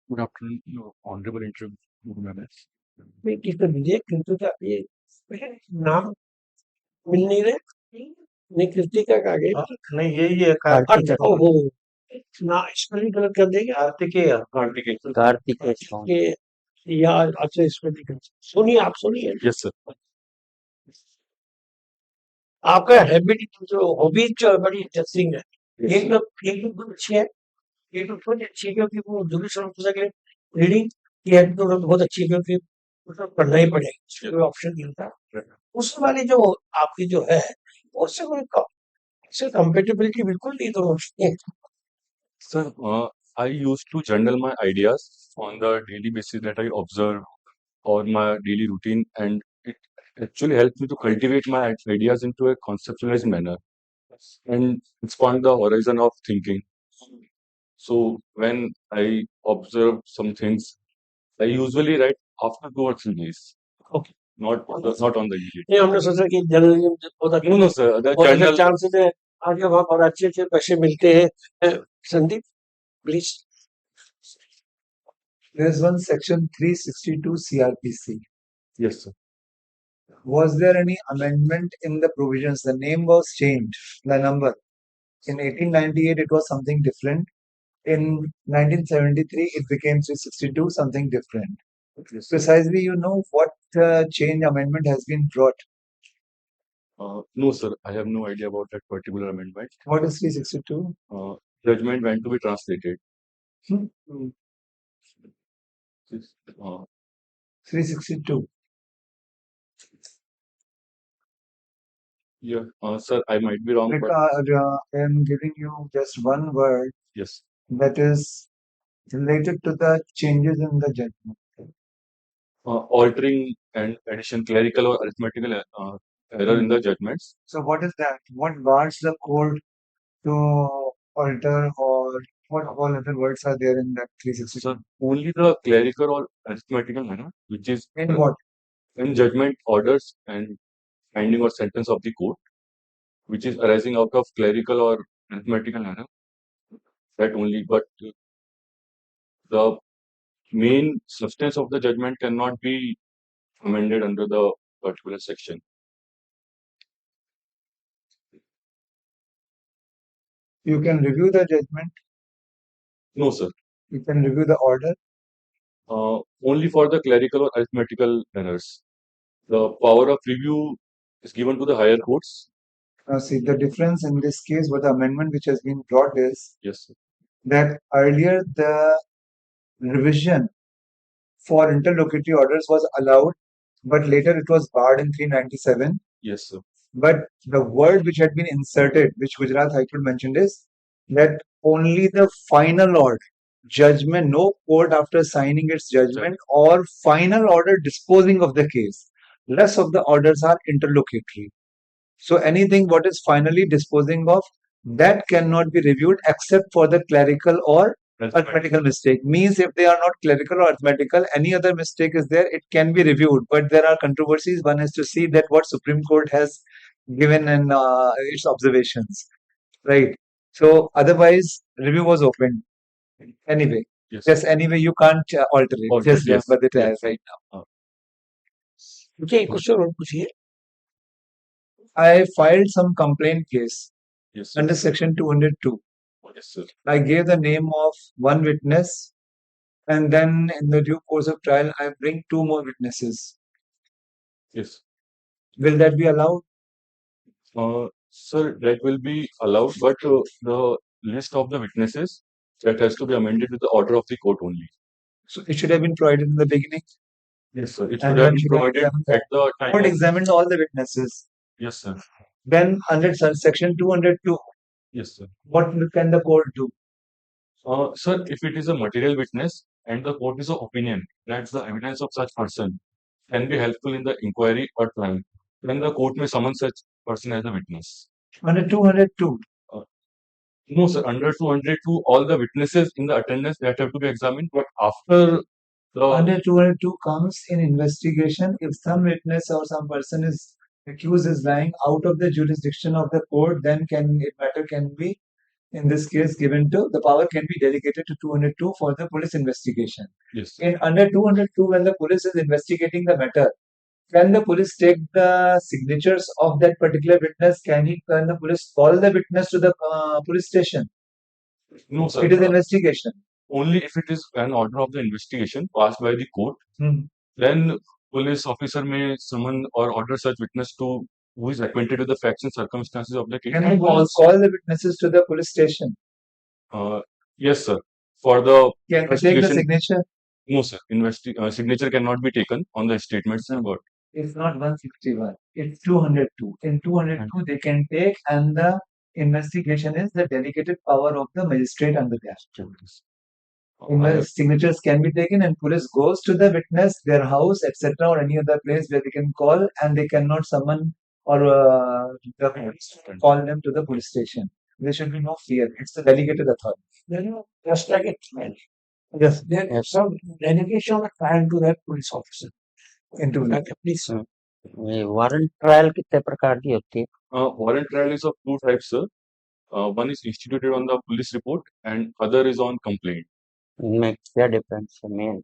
Good afternoon, honorable interview members. नहीं किस पे भेजिए कृतिका ये नाम मिल नहीं रहे नहीं कृतिका का आगे नहीं यही है अच्छा कार्तिक ओहो ना स्पेलिंग गलत कर देंगे कार्तिकेय कार्तिकेय स्वामी ये यार अच्छा स्पेलिंग सुनिए आप सुनिए Yes, sir. आपका हैबिट जो हॉबीज जो है बड़ी इंटरेस्टिंग है एक तो बहुत अच्छी है एक तो थोड़ी अच्छी है क्योंकि वो जो भी शौक हो सके रीडिंग की हैबिट तो बहुत अच्छी है क्योंकि उसको पढ़ना ही पड़ेगा उसके कोई ऑप्शन नहीं होता उससे वाली जो आपकी जो है उससे कोई उससे कंपेटेबिलिटी बिल्कुल नहीं तो Sir, I used to journal my ideas on the daily basis that I observe or my daily routine, and it actually helps me to cultivate my ideas into a conceptualized manner and expand the horizon of thinking. So when I observe some things, I usually write after 2 or 3 days, okay not on the immediate. नहीं हमने सोचा कि journalism बहुत No, no, sir. The बहुत अच्छा journal. Chances है आगे वहाँ और अच्छे अच्छे पैसे मिलते हैं Sandeep please There's one section 362 CRPC. Yes, sir. Was there any amendment in the provisions? The name was changed, the number. In 1898, it was something different. In 1973, it became 362, something different. Yes, sir. Precisely, you know what change amendment has been brought. No, sir. I have no idea about that particular amendment. What is 362? Judgment when to be translated. Yes, 362. yeah, sir. I might be wrong, but I am giving you just one word yes. that is related to the changes in the judgment. Altering and addition, clerical or arithmetical error in the judgments. So what is that? What bars the court to alter, or what all other words are there in that 360? Sir, only the clerical or arithmetical error, which is In what? in judgment orders and finding or sentence of the court, which is arising out of clerical or arithmetical error. That only, but the main substance of the judgment cannot be amended under the particular section. You can review the judgment, No, sir. you can review the order. Only for the clerical or arithmetical errors. The power of review is given to the higher courts. Now, see, the difference in this case with the amendment which has been brought is Yes, sir. that earlier the revision for interlocutory orders was allowed, but later it was barred in 397. Yes, sir. But the word which had been inserted, which Gujarat High Court mentioned, is that only the final order, judgment, no court after signing its judgment or final order disposing of the case. Rest of the orders are interlocutory. So anything what is finally disposing of, that cannot be reviewed except for the clerical or arithmetical mistake. Means if they are not clerical or arithmetical, any other mistake is there, it can be reviewed. But there are controversies. One has to see that what Supreme Court has given in its observations, right? So otherwise, review was open. Anyway, Yes. just anyway, you can't alter it. Alter it, Just yes, remember that yes. right now. मुझे एक question और पूछिए I filed some complaint case Yes, sir. under section 202. Yes, sir. I gave the name of one witness, and then in the due course of trial, I bring two more witnesses. Yes. Will that be allowed? Sir, that will be allowed, but the list of the witnesses that has to be amended with the order of the court only. So it should have been provided in the beginning. Yes, sir. It And should have then been should have provided examined at the time. Court of- examined all the witnesses. Yes, sir. Then under section 202, Yes, sir. what can the court do? Sir, if it is a material witness and the court is of opinion that the evidence of such person can be helpful in the inquiry or trial, then the court may summon such person as a witness. Under 202, No, sir. Under 202, all the witnesses in the attendance that have to be examined, but after the under 202 comes in investigation if some witness or some person is accused is lying out of the jurisdiction of the court, then matter can be in this case given to the power can be delegated to 202 for the police investigation. Yes. In under 202, when the police is investigating the matter, can the police take the signatures of that particular witness? Can the police call the witness to the police station? No, sir. It is investigation. Only if it is an order of the investigation passed by the court, Hmm. then police officer may summon or order such witness to who is acquainted with the facts and circumstances of the case. Can he call the witnesses to the police station? Yes, sir. For the Can they take the investigation, signature? no, sir. Signature cannot be taken on the statements got. It's not 161, it's 202. In 202, they can take, and the investigation is the delegated power of the magistrate under that. Signatures can be taken, and police goes to the witness, their house, etc., or any other place where they can call, and they cannot summon or the police call them to the police station. There should be no fear. It's the delegated authority. Just like a trial. Yes. There is Yes. some delegation of trial to that police officer. Into that. Okay, please. ये warrant trial कितने प्रकार की होती है? Warrant trial is of two types, sir. One is instituted on the police report and other is on complaint. इनमें क्या difference है main?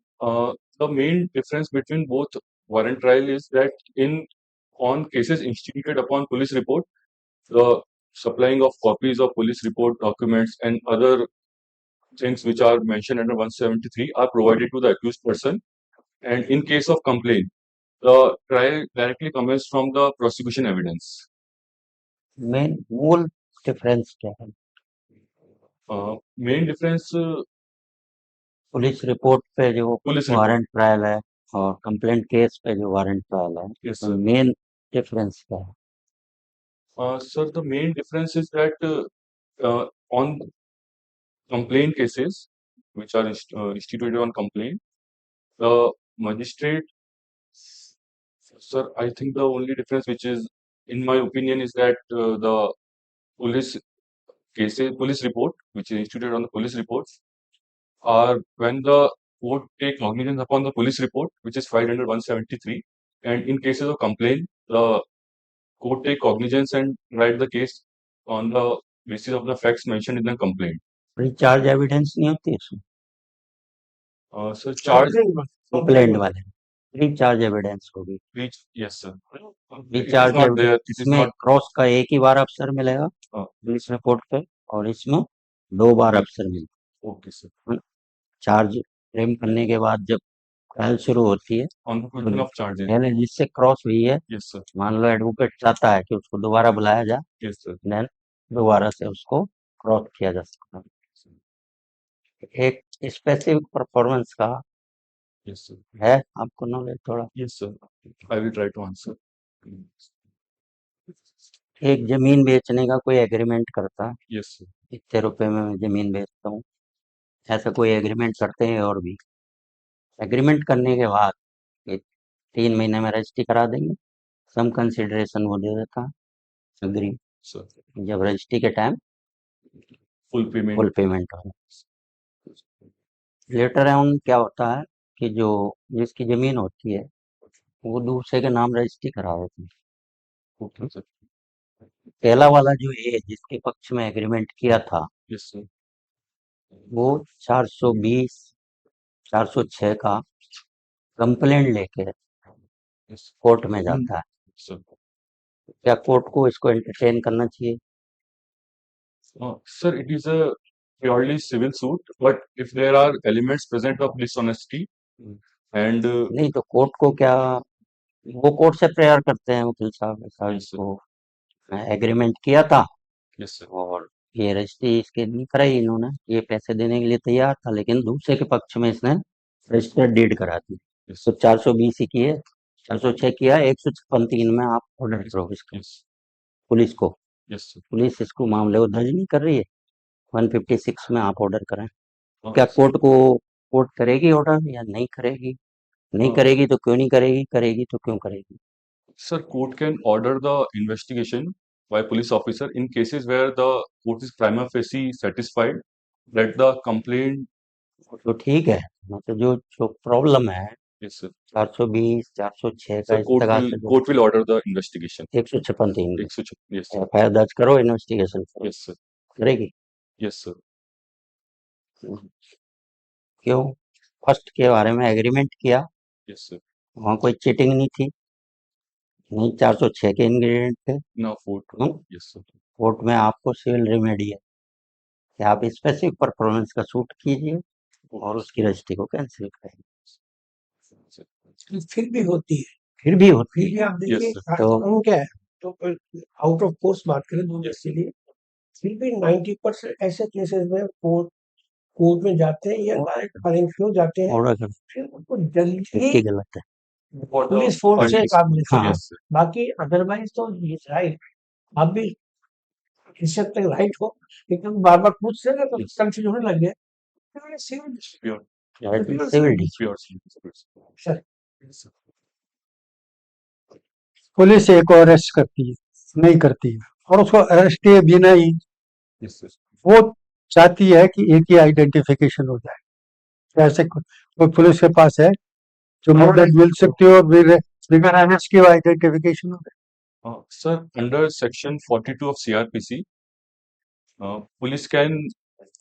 The main difference between both warrant trial is that on cases instituted upon police report, the supplying of copies of police report documents and other things which are mentioned under 173 are provided to the accused person. And in case of complaint, the trial directly commences from the prosecution evidence. Main मूल difference क्या है? Main difference, police report पे जो police report. Warrant trial है और complaint case पे जो warrant trial है, Yes, तो sir. मेन डिफरेंस क्या है? Sir, the main difference is that on complaint cases, which are instituted on complaint, the magistrate, sir, I think the only difference which is, in my opinion, is that the police police report, which is instituted on the police reports, are when the court take cognizance upon the police report, which is filed under 173, and in cases of complaint, the court take cognizance and write the case on the basis of the facts mentioned in the complaint. Pre charge evidence नहीं होती इसमें? So charge, complaint वाले pre charge evidence होगी. reach, yes, sir. Pre It is charge not there. It is इसमें not. Cross का एक ही बार अफसर मिलेगा पुलिस रिपोर्ट पे, और इसमें 2 बार अफसर मिलते. Okay, sir. चार्ज फ्रेम करने के बाद जब ट्रायल शुरू होती है, On the question of charges. पहले जिससे क्रॉस हुई है, Yes, sir. मान लो एडवोकेट चाहता है कि उसको दोबारा बुलाया जाए, Yes, sir. देन दोबारा से उसको क्रॉस किया जा सकता है. एक स्पेसिफिक परफॉर्मेंस का Yes, sir. है आपको नॉलेज थोड़ा? Yes, sir. I will try to answer. एक जमीन बेचने का कोई एग्रीमेंट करता है, Yes, sir. इतने रुपए में मैं जमीन बेचता हूँ, ऐसा कोई एग्रीमेंट करते हैं. और भी एग्रीमेंट करने के बाद 3 महीने में रजिस्ट्री करा देंगे, सम कंसिडरेशन वो दे देता है, अग्री. Sir. जब रजिस्ट्री के time Full payment. Full payment हो. लेटर ऑन क्या होता है कि जो जिसकी जमीन होती है वो दूसरे के नाम रजिस्ट्री करा देते हैं. Okay, sir. पहला वाला जो है जिसके पक्ष में एग्रीमेंट किया था, Yes, sir. वो 420 406 का कंप्लेंट लेके Yes, कोर्ट में जाता है. sir. क्या कोर्ट को इसको एंटरटेन करना चाहिए? Sir, it is a purely civil suit, but if there are elements present of dishonesty and नहीं तो कोर्ट को क्या, वो कोर्ट से प्रेयर करते हैं वकील साहब ऐसा Yes, sir. इसको एग्रीमेंट किया था yes, sir. और ये रजिस्ट्री इसके नहीं कराई इन्होंने, ये पैसे देने के लिए तैयार था, लेकिन दूसरे के पक्ष में इसने रजिस्टर्ड डीड करा दी. Yes, तो sir. 420 ही किए, 406 किया, 156 में आप ऑर्डर करो इसका Yes, पुलिस को. yes, sir. पुलिस इसको मामले को दर्ज नहीं कर रही है, 156 में आप ऑर्डर करें. क्या Yes, कोर्ट करेगी ऑर्डर या नहीं करेगी? नहीं हाँ. करेगी तो क्यों नहीं करेगी, करेगी तो क्यों करेगी? Sir, court can order the investigation by police officer in cases where the court is prima facie satisfied that the complaint. तो ठीक है, मतलब जो जो प्रॉब्लम है Yes, sir. 420 406 का So इस तरह से जो court will order the investigation. 156 Yes, sir. FIR दर्ज करो, इन्वेस्टिगेशन करो, Yes, sir. करेगी. Yes, sir. क्यों? फर्स्ट के बारे में एग्रीमेंट किया, Yes, sir. वहाँ कोई चीटिंग नहीं थी, नहीं 406 के इंग्रेडिएंट थे। Now fourth. Yes, sir. Court में आपको सिविल रेमेडी है कि आप स्पेसिफिक परफॉर्मेंस का सूट कीजिए और उसकी रजिस्ट्री को कैंसिल करें। फिर भी होती है, फिर भी होती फिर भी आप Yes, देखिए sir. कानून क्या है, तो आउट ऑफ कोर्स बात करें दूर के लिए, फिर भी 90% ऐसे केसेस में कोर्ट में जाते हैं या फाइनेंस फ्लो जाते हैं, ऑर्डर फिर उनको जल्दी की गलत है। पुलिस फोर्स से काम मिलता है। हाँ। Yes, sir. बाकी अदरवाइज तो ये राइट, आप भी किसी हद तक राइट हो, लेकिन बार बार पूछते हैं ना तो कंफ्यूज होने लग गए। Pure. Civil D Pure. Sir Yes, sir. Police एक को अरेस्ट करती है, नहीं करती है, और उसको अरेस्ट किए बिना ही Yes, sir. वो चाहती है कि एक ही आइडेंटिफिकेशन हो जाए। ऐसे कोई पुलिस के पास है जो मदद मिल सकती है और बिना अरेस्ट के आइडेंटिफिकेशन हो जाए। Sir, under section 42 of CRPC, police can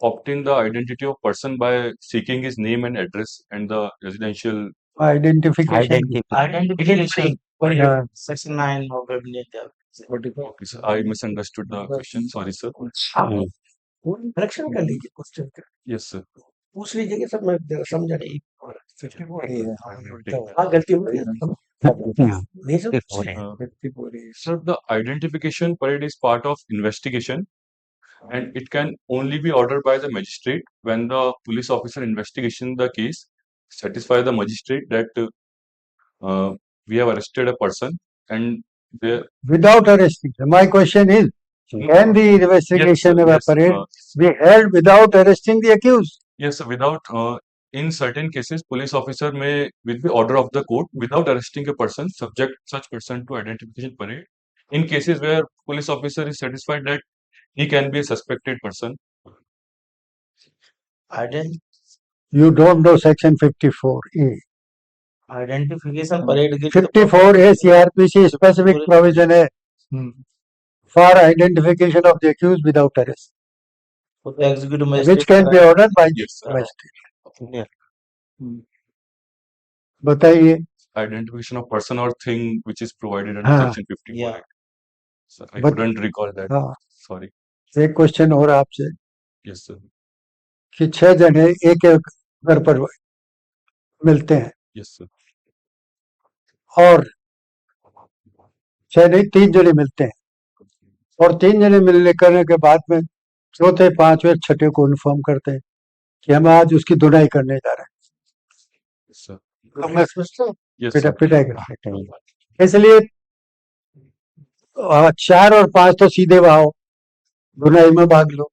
obtain the identity of person by seeking his name and address and the residential. Identification identification हाँ। Section 9 of Okay, sir. I misunderstood the question. Sorry, sir. Correction कर लीजिए question का, Yes, sir. पूछ लीजिए कि सब मैं समझा नहीं। Take- हाँ गलती हो गई है, नहीं समझ Sir, the identification parade is part of investigation and it can only be ordered by the magistrate when the police officer investigation the case satisfy the magistrate that we have arrested a person and there. without arresting. My question is, can the investigation Yes, sir. evaporate Yes, be held without arresting the accused? yes, sir. Without in certain cases, police officer may, with the order of the court, without arresting a person, subject such person to identification parade. In cases where police officer is satisfied that he can be a suspected person. You don't know section 54A. Identification parade के 54A CRPC specific provision है for identification of the accused without arrest, executive which can be ordered by Yes, sir. magistrate. बताइए। Identification of person or thing which is provided under हाँ। section 54. Yeah. Sir, I But- couldn't recall that. हाँ, Sorry. एक question और आपसे Yes, sir. कि 6 जने एक एक घर पर मिलते हैं Yes, sir. और 6 नहीं 3 जने मिलते हैं और 3 जने मिलने करने के बाद में चौथे 5वें 6ठे को इन्फॉर्म करते हैं कि हम आज उसकी धुनाई करने जा रहे Yes, sir. हैं। मैं समझता हूँ Yes, पिटा sir. पिटाई कर इसलिए 4 और 5 तो सीधे वहां धुनाई में भाग लो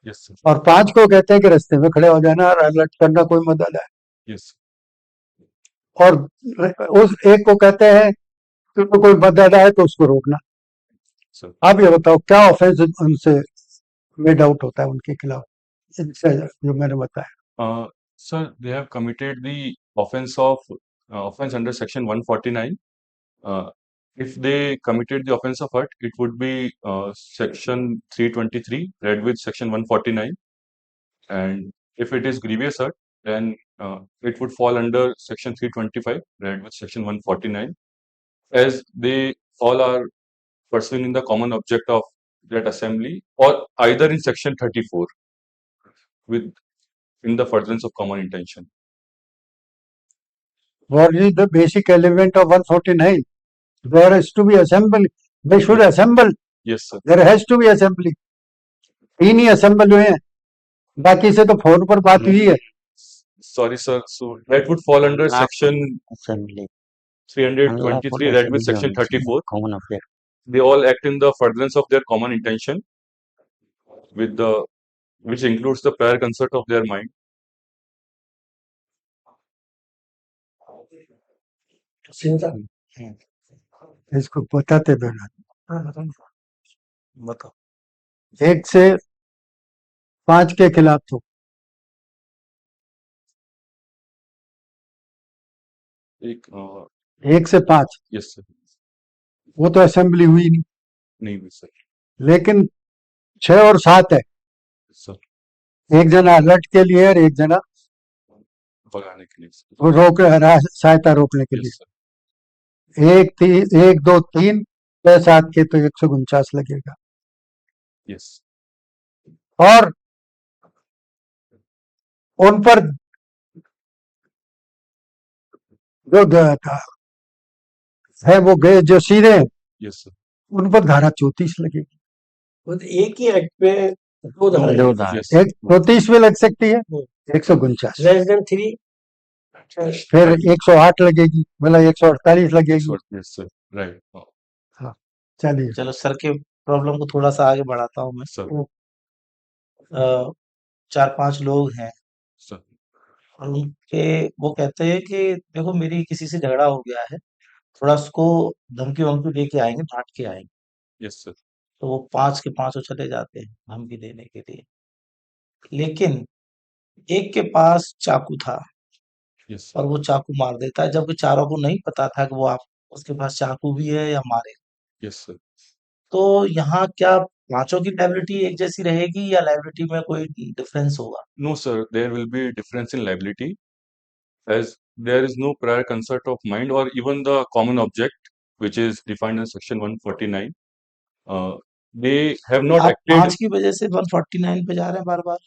Yes, sir. और 5 को कहते हैं कि रास्ते में खड़े हो जाना और अलर्ट करना कोई मदद है Yes, sir. और उस एक को कहते हैं कि कोई मदद आए तो उसको रोकना। Sir. आप ये बताओ क्या ऑफेंस उनसे मेड आउट होता है उनके खिलाफ इनसे जो मैंने बताया। Sir, they have committed the offense of offense under section 149. If they committed the offense of hurt, it would be section 323, read with section 149. And if it is grievous hurt, then it would fall under section 325, read with section 149. As they all are pursuing the common object of that assembly, or either in section 34, with in the furtherance of common intention. What is the basic element of 149? There has to be assembly. They should assemble. Yes, sir. There has to be assembly. 3 he assemble हुए हैं, बाकी से तो phone पर बात हुई है। Sorry, sir. So that would fall under Last- section assembly 323, read with section 34. common object. They all act in the furtherance of their common intention, with the which includes the prior consent of their mind. इसको बताते दोनों बताओ 1 से 5 के खिलाफ तो एक 1 से 5 yes, sir. वो तो असेंबली हुई नहीं, नहीं हुई, sir. लेकिन 6 और 7 है सर एक जना अलर्ट के लिए और एक जना भगाने के लिए सर। वो सहायता रोकने के यस सर। लिए। एक दो तीन 6 7 के तो 149 लगेगा। यस और उन पर जो है वो गए जो सीधे, यस सर। उन पर धारा 34 लगेगी। वो तो एक ही एक्ट पे दो दो धारा दो धारा। यस एक 34 में लग सकती है, 149 लेस देन 3 फिर 108 लगेगी, मतलब 148 लगेगी। Yes sir. राइट। हाँ, चलिए। चलो सर के प्रॉब्लम को थोड़ा सा आगे बढ़ाता हूँ मैं। सर 4-5 लोग हैं सर। और उनके वो कहते हैं कि देखो मेरी किसी से झगड़ा हो गया है, थोड़ा उसको धमकी वमकी दे के आएंगे, डांट के आएंगे। Yes sir. तो वो 5 के 5 चले जाते हैं धमकी देने के लिए। लेकिन एक के पास चाकू था यस और वो चाकू मार देता है, जबकि चारों को नहीं पता था कि वो आप उसके पास चाकू भी है या मारे। Yes sir. तो यहाँ क्या पांचों की लायबिलिटी एक जैसी रहेगी या लायबिलिटी में कोई डिफरेंस होगा? No, sir. There will be difference in liability as there is no prior consent of mind or even the common object, which is defined in section 149. They have not आप acted. 5 की वजह से 149 पे जा रहे हैं बार-बार।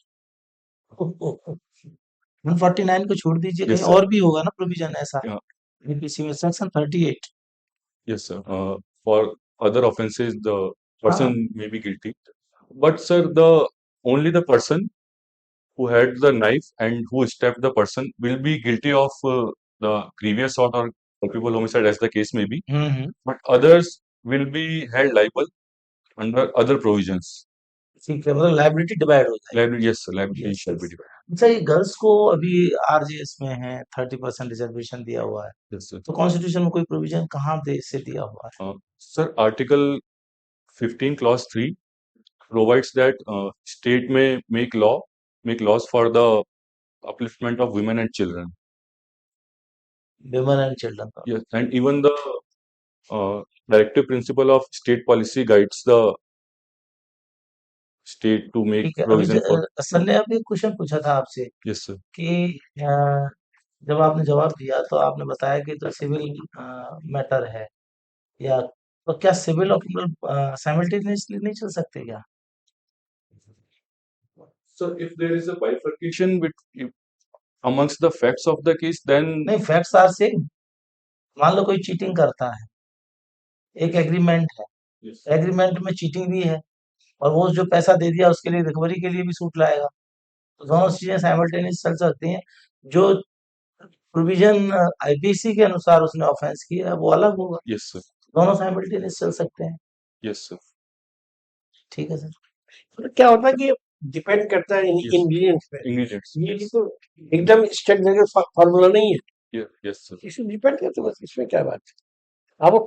149 को छोड़ दीजिए, Yes, कहीं sir. और भी होगा ना प्रोविजन ऐसा Yeah. बीपीसी में section 38। Yes, sir. For other offenses, the person may be guilty. But, sir, only the person who had the knife and who stabbed the person will be guilty of the grievous assault or culpable homicide, as the case may be. But others will be held liable under other provisions. ठीक है, मतलब liability divide हो जाएगी। Liability, yes, sir. Liability Yes, shall be yes. divided. अच्छा, ये girls को अभी RJS में है 30% रिजर्वेशन दिया हुआ है, Yes, sir. तो कॉन्स्टिट्यूशन में कोई प्रोविजन कहाँ दे से दिया हुआ है? Sir, Article 15, Clause 3 provides that state may make laws for the upliftment of women and children. Women and children का। Yes, and even the directive principle of state policy guides the state to make ठीक है, अभी provision for. Sir ने अभी question पूछा था आपसे Yes, sir. कि जब आपने जवाब दिया तो आपने बताया कि तो सिविल मैटर है या तो क्या सिविल और क्रिमिनल साइमल्टेनियसली नहीं चल सकते क्या? So, if there is a bifurcation amongst the facts of the case, then नहीं, फैक्ट्स आर सेम। मान लो कोई चीटिंग करता है, एक एग्रीमेंट है, yes, एग्रीमेंट में चीटिंग भी है और वो जो पैसा दे दिया उसके लिए रिकवरी के लिए भी सूट लाएगा, तो दोनों चीजें साइमल्टेनियस चल सकती हैं। जो प्रोविजन आईपीसी के अनुसार उसने ऑफेंस किया है वो अलग होगा, yes, sir. दोनों साइमल्टेनियस चल सकते हैं। Yes, sir. ठीक है सर। तो क्या होता है कि डिपेंड करता है Yes. इंग्रेडिएंट्स पे। Ingredients. ये तो एकदम स्ट्रक्ट जगह फार्मूला नहीं है, Yes, yes, sir. इसमें डिपेंड करता है, बस इसमें क्या बात है। आपको